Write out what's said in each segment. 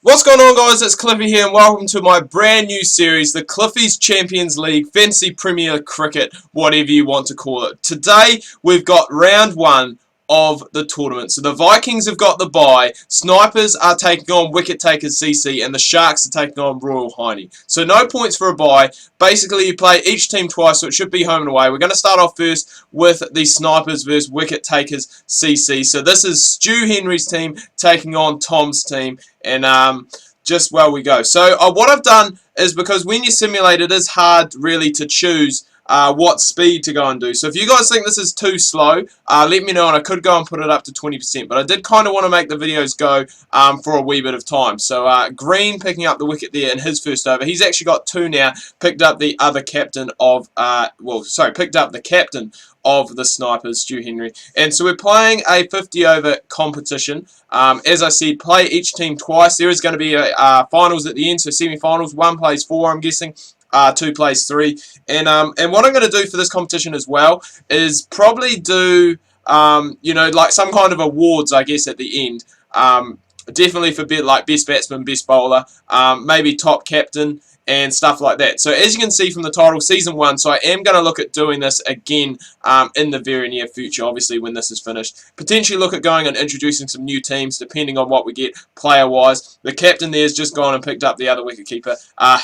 What's going on, guys? It's Cliffy here, and welcome to my brand new series, the Cliffy's Champions League Fantasy Premier Cricket, whatever you want to call it. Today, we've got round one of the tournament. So the Vikings have got the bye, Snipers are taking on Wicket Takers CC, and the Sharks are taking on Royal Hiney. So no points for a bye. Basically, you play each team twice, so it should be home and away. We're going to start off first with the Snipers versus Wicket Takers CC. So this is Stu Henry's team taking on Tom's team, and just where we go. So what I've done is, because when you simulate, it is hard really to choose what speed to go and do. So if you guys think this is too slow, let me know, and I could go and put it up to 20%. But I did kind of want to make the videos go for a wee bit of time. So Green picking up the wicket there in his first over. He's actually got two now. Picked up the other captain of, picked up the captain of the Snipers, Stu Henry. And so we're playing a 50-over competition. As I said, play each team twice. There is going to be finals at the end, so semi-finals. One plays four, I'm guessing. Two plays three. And what I'm going to do for this competition as well is probably do, like some kind of awards, I guess, at the end. Definitely for best batsman, best bowler, maybe top captain, and stuff like that. So as you can see from the title, Season 1, so I am going to look at doing this again in the very near future, obviously when this is finished. Potentially look at going and introducing some new teams, depending on what we get player-wise. The captain there has just gone and picked up the other wicket-keeper,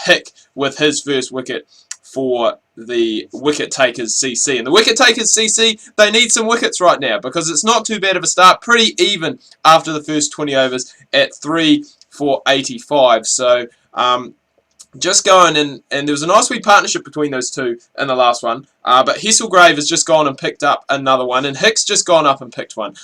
Hick, with his first wicket for the Wicket Takers CC. And the Wicket Takers CC, they need some wickets right now, because it's not too bad of a start. Pretty even after the first 20 overs at 3 for 85. So, just going in, and there was a nice wee partnership between those two in the last one. But Hesselgrave has just gone and picked up another one, and Hick's just gone up and picked one.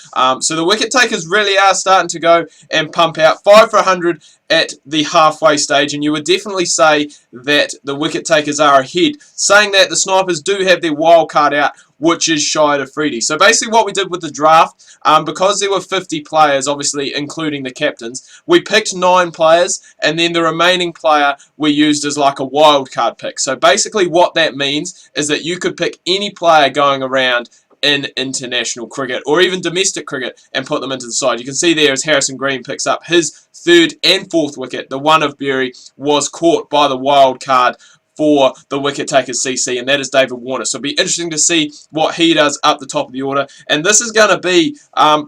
So the wicket takers really are starting to go and pump out 5 for 100 at the halfway stage, and you would definitely say that the wicket takers are ahead. Saying that, the Snipers do have their wild card out, which is shy of Freddie. So basically what we did with the draft, because there were 50 players, obviously including the captains, we picked 9 players, and then the remaining player we used as like a wild card pick. So basically what that means is that you could pick any player going around in international cricket or even domestic cricket and put them into the side. You can see there as Harrison Green picks up his third and fourth wicket. The one of Berry was caught by the wild card for the Wicket Takers CC, and that is David Warner. So it'll be interesting to see what he does up the top of the order. And this is going to be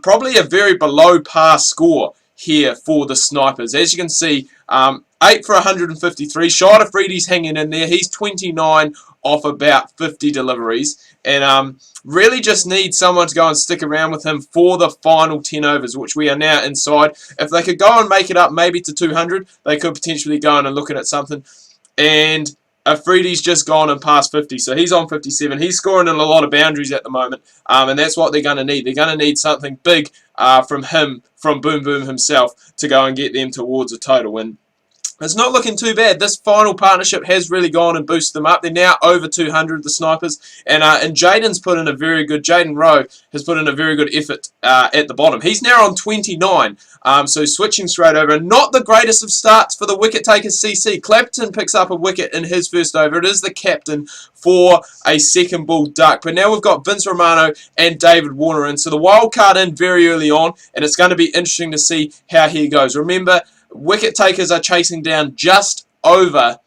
probably a very below par score here for the Snipers. As you can see, 8 for 153. Shy of Freddie's hanging in there. He's 29 off about 50 deliveries. And really just need someone to go and stick around with him for the final 10 overs, which we are now inside. If they could go and make it up maybe to 200, they could potentially go on and looking at something. And Freddie's just gone and past 50, so he's on 57. He's scoring in a lot of boundaries at the moment, and that's what they're going to need. They're going to need something big from him, from Boom Boom himself, to go and get them towards a total. And it's not looking too bad. This final partnership has really gone and boosted them up. They're now over 200, the Snipers. And Jaden's put in a very good, Jaden Rowe has put in a very good effort at the bottom. He's now on 29, so switching straight over. And not the greatest of starts for the wicket takers CC. Clapton picks up a wicket in his first over. It is the captain for a second ball duck. But now we've got Vince Romano and David Warner in. So the wild card in very early on, and it's going to be interesting to see how he goes. Remember, wicket takers are chasing down just over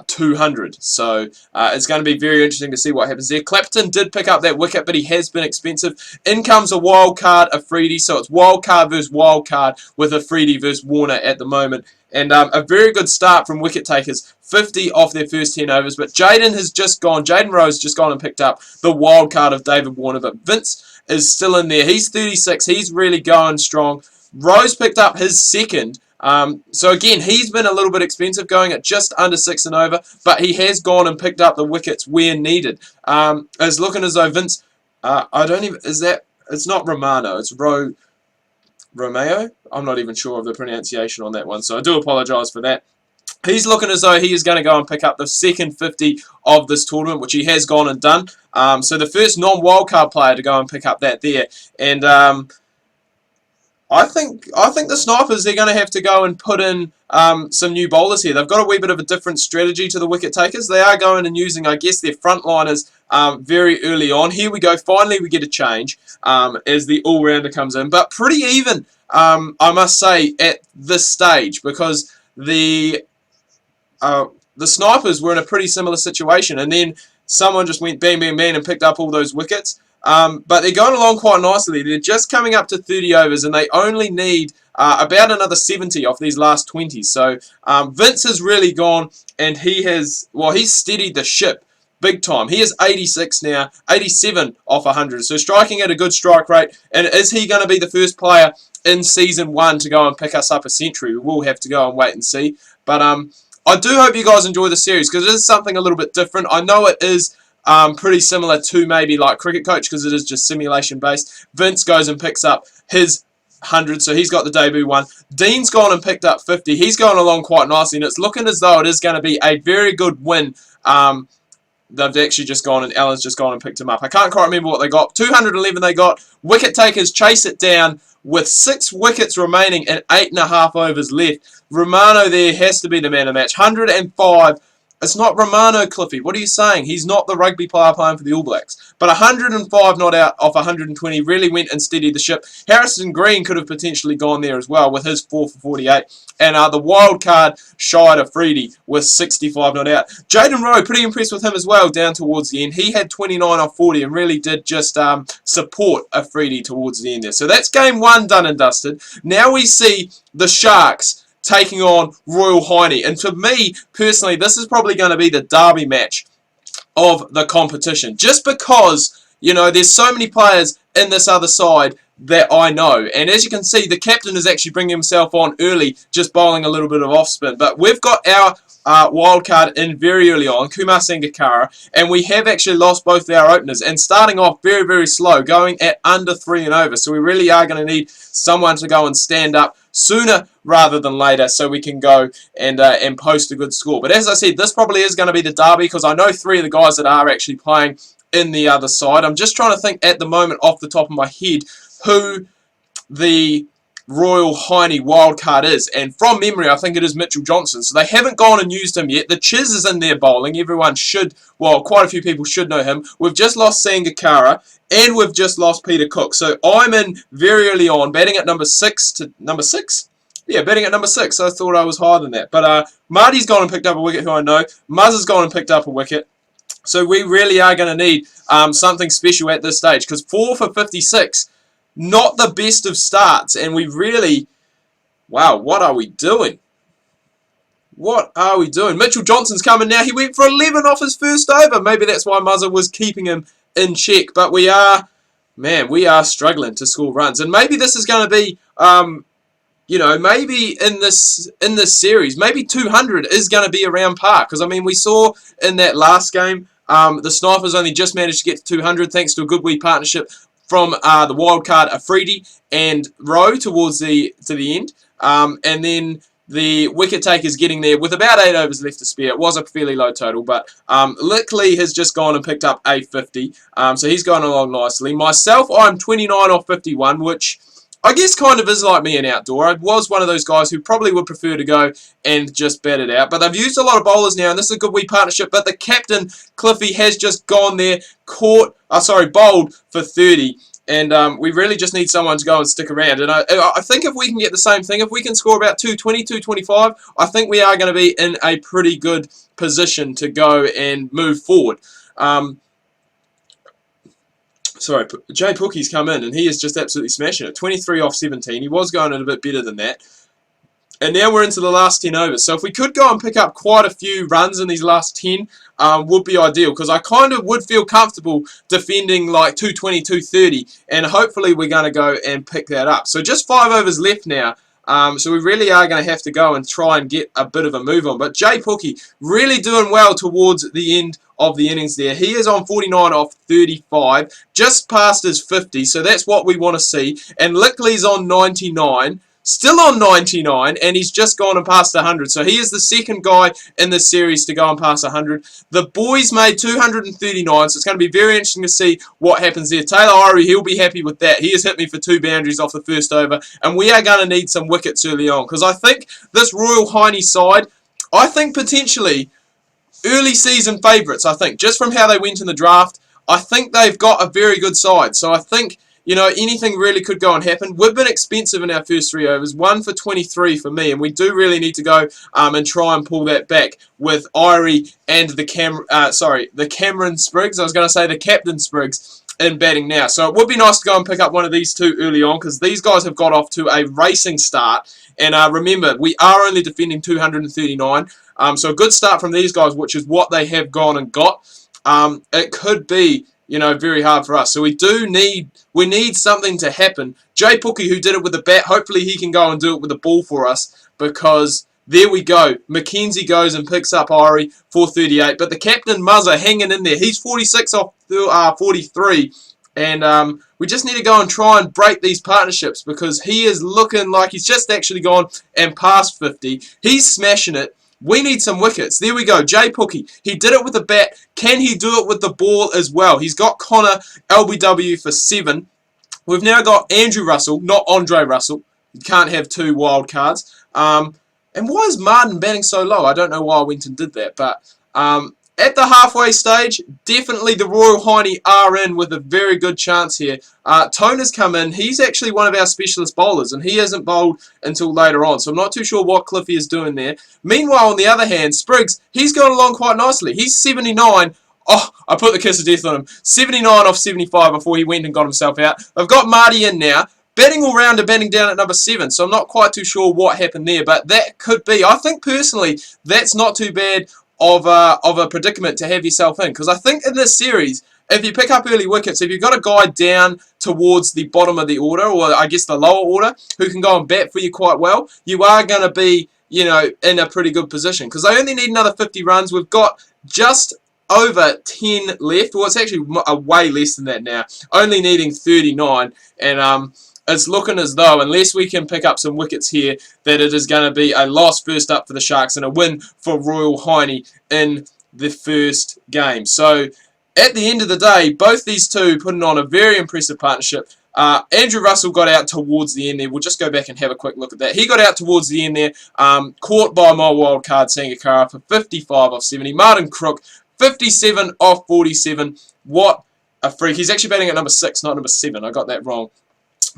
200. So it's going to be very interesting to see what happens there. Clapton did pick up that wicket, but he has been expensive. In comes a wild card, a Freddie. So it's wild card versus wild card with a Freddie versus Warner at the moment. And a very good start from wicket takers. 50 off their first 10 overs. But Jaden has just gone. Jaden Rose has just gone and picked up the wild card of David Warner. But Vince is still in there. He's 36. He's really going strong. Rose picked up his second. So again, he's been a little bit expensive, going at just under 6 and over, but he has gone and picked up the wickets where needed. It's looking as though Vince, it's not Romano, it's Romeo? I'm not even sure of the pronunciation on that one, so I do apologise for that. He's looking as though he is going to go and pick up the second 50 of this tournament, which he has gone and done. So the first non-wildcard player to go and pick up that there. And I think the Snipers, they're going to have to go and put in some new bowlers here. They've got a wee bit of a different strategy to the wicket takers. They are going and using, I guess, their frontliners very early on. Here we go. Finally, we get a change as the all-rounder comes in. But pretty even I must say, at this stage, because the Snipers were in a pretty similar situation, and then someone just went bang, bang, bang and picked up all those wickets. But they're going along quite nicely. They're just coming up to 30 overs, and they only need about another 70 off these last 20. So Vince has really gone, and he's steadied the ship big time. He is 86 now, 87 off 100. So striking at a good strike rate. And is he going to be the first player in Season 1 to go and pick us up a century? We will have to go and wait and see. But I do hope you guys enjoy the series, because it is something a little bit different. I know it is pretty similar to maybe like Cricket Coach, because it is just simulation based. Vince goes and picks up his 100, so he's got the debut one. Dean's gone and picked up 50. He's going along quite nicely, and it's looking as though it is going to be a very good win. They've actually just gone, and Alan's just gone and picked him up. I can't quite remember what they got. 211 they got. Wicket takers chase it down with 6 wickets remaining and 8.5 overs left. Romano there has to be the man of the match. 105. It's not Romano, Cliffy. What are you saying? He's not the rugby player playing for the All Blacks. But 105 not out off 120 really went and steadied the ship. Harrison Green could have potentially gone there as well with his 4 for 48. And the wild card, Shide Afridi, with 65 not out. Jaden Rowe, pretty impressed with him as well down towards the end. He had 29 off 40 and really did just support Afridi towards the end there. So that's game 1 done and dusted. Now we see the Sharks taking on Royal Hiney. And for me, personally, this is probably going to be the derby match of the competition. Just because, you know, there's so many players in this other side that I know. And as you can see, the captain is actually bringing himself on early, just bowling a little bit of off spin. But we've got our wild card in very early on, Kumar Sangakkara, and we have actually lost both our openers. And starting off very, very slow, going at under 3 and over. So we really are going to need someone to go and stand up sooner rather than later, so we can go and post a good score. But as I said, this probably is going to be the derby, because I know 3 of the guys that are actually playing in the other side. I'm just trying to think at the moment off the top of my head who the Royal Hiney wildcard is, and from memory I think it is Mitchell Johnson. So they haven't gone and used him yet. The Chiz is in there bowling. Everyone should, well, quite a few people should know him. We've just lost Sangakkara and we've just lost Peter Cook. So I'm in very early on, batting at number 6 to number 6. Yeah, batting at number 6. I thought I was higher than that. But Marty's gone and picked up a wicket, who I know. Muzz has gone and picked up a wicket. So we really are going to need something special at this stage, because 4 for 56, not the best of starts, and we really, wow, what are we doing? What are we doing? Mitchell Johnson's coming now. He went for 11 off his first over. Maybe that's why Muzzer was keeping him in check. But we are, man, we are struggling to score runs. And maybe this is going to be, you know, maybe in this series, maybe 200 is going to be around par. Because, I mean, we saw in that last game, the Snipers only just managed to get to 200 thanks to a good wee partnership from the wildcard Afridi and Rowe towards the end. And then the wicket takers getting there with about 8 overs left to spare. It was a fairly low total, but Lickley has just gone and picked up 850. So he's going along nicely. Myself, I'm 29 off 51, which I guess kind of is like me in outdoor. I was one of those guys who probably would prefer to go and just bat it out. But they've used a lot of bowlers now, and this is a good wee partnership. But the captain, Cliffy, has just gone there, bowled for 30. And we really just need someone to go and stick around. And I think if we can get the same thing, if we can score about 220, 225, I think we are going to be in a pretty good position to go and move forward. Sorry, Jay Pookie's come in, and he is just absolutely smashing it. 23 off 17. He was going a bit better than that. And now we're into the last 10 overs. So if we could go and pick up quite a few runs in these last 10, would be ideal. Because I kind of would feel comfortable defending like 220, 230. And hopefully we're going to go and pick that up. So just 5 overs left now. So we really are going to have to go and try and get a bit of a move on. But Jay Pookie really doing well towards the end of the innings there. He is on 49 off 35, just past his 50, so that's what we want to see. And Lickley's on 99, still on 99, and he's just gone and passed 100. So he is the second guy in this series to go and pass 100. The boys made 239, so it's going to be very interesting to see what happens there. Taylor Irie, he'll be happy with that. He has hit me for 2 boundaries off the first over, and we are going to need some wickets early on, because I think this Royal Hiney side, I think potentially early season favourites, I think. Just from how they went in the draft, I think they've got a very good side. So I think, you know, anything really could go and happen. We've been expensive in our first 3 overs, 1 for 23 for me, and we do really need to go and try and pull that back with Irie and the Cameron Spriggs. I was going to say the Captain Spriggs in batting now. So it would be nice to go and pick up one of these two early on, because these guys have got off to a racing start. And remember, we are only defending 239. So a good start from these guys, which is what they have gone and got. It could be, you know, very hard for us. So we need something to happen. Jay Pookie, who did it with the bat, hopefully he can go and do it with the ball for us, because there we go. Mackenzie goes and picks up Irie for 38. But the captain, Muzza, hanging in there. He's 46 off 43. And we just need to go and try and break these partnerships, because he is looking like he's just actually gone and passed 50. He's smashing it. We need some wickets. There we go. Jay Pookie. He did it with the bat. Can he do it with the ball as well? He's got Connor LBW for 7. We've now got Andrew Russell, not Andre Russell. You can't have 2 wild cards. And why is Martin batting so low? I don't know why I went and did that. But at the halfway stage, definitely the Royal Hiney are in with a very good chance here. Toner's come in. He's actually one of our specialist bowlers, and he hasn't bowled until later on. So I'm not too sure what Cliffy is doing there. Meanwhile, on the other hand, Spriggs, he's going along quite nicely. He's 79. Oh, I put the kiss of death on him. 79 off 75 before he went and got himself out. I've got Marty in now. Batting all rounder, batting down at number 7, so I'm not quite too sure what happened there, but that could be. I think personally that's not too bad of a predicament to have yourself in, because I think in this series, if you pick up early wickets, if you've got a guy down towards the bottom of the order, or I guess the lower order, who can go and bat for you quite well, you are going to be, you know, in a pretty good position, because they only need another 50 runs. We've got just over 10 left. Well, it's actually way less than that now, only needing 39, and it's looking as though, unless we can pick up some wickets here, that it is going to be a loss first up for the Sharks and a win for Royal Hiney in the first game. So, at the end of the day, both these two putting on a very impressive partnership. Andrew Russell got out towards the end there. We'll just go back and have a quick look at that. He got out towards the end there, caught by my wild card Sangakkara for 55 off 70. Martin Crook, 57 off 47. What a freak. He's actually batting at number 6, not number 7. I got that wrong.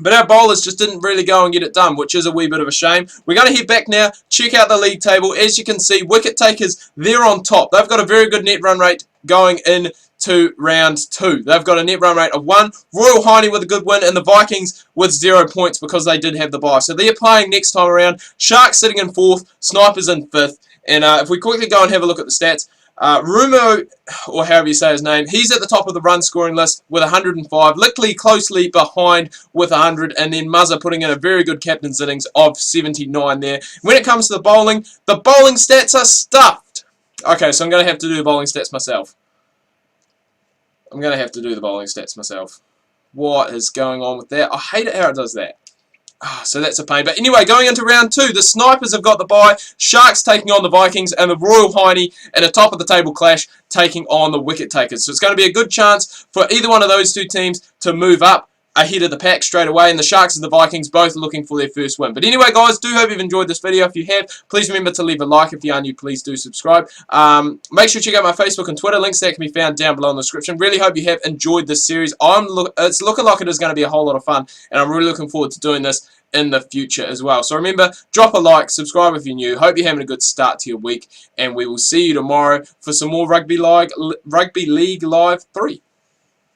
But our bowlers just didn't really go and get it done, which is a wee bit of a shame. We're going to head back now, check out the league table. As you can see, wicket takers, they're on top. They've got a very good net run rate going into round 2. They've got a net run rate of 1. Royal Hiney with a good win, and the Vikings with 0 points because they did have the bye. So they're playing next time around. Sharks sitting in 4th, Snipers in 5th. And if we quickly go and have a look at the stats, Rumo, or however you say his name, he's at the top of the run scoring list with 105. Lickley closely behind with 100, and then Muzza putting in a very good captain's innings of 79 there. When it comes to the bowling stats are stuffed. Okay, so I'm going to have to do the bowling stats myself. What is going on with that? I hate it how it does that. So that's a pain. But anyway, going into round 2, the Snipers have got the bye. Sharks taking on the Vikings, and the Royal Hiney in a top of the table clash taking on the wicket takers. So it's going to be a good chance for either one of those two teams to move up ahead of the pack straight away, and the Sharks and the Vikings both looking for their first win. But anyway, guys, do hope you've enjoyed this video. If you have, please remember to leave a like. If you are new, please do subscribe. Make sure to check out my Facebook and Twitter. Links there can be found down below in the description. Really hope you have enjoyed this series. It's looking like it is going to be a whole lot of fun, and I'm really looking forward to doing this in the future as well. So remember, drop a like, subscribe if you're new. Hope you're having a good start to your week, and we will see you tomorrow for some more Rugby League Live 3.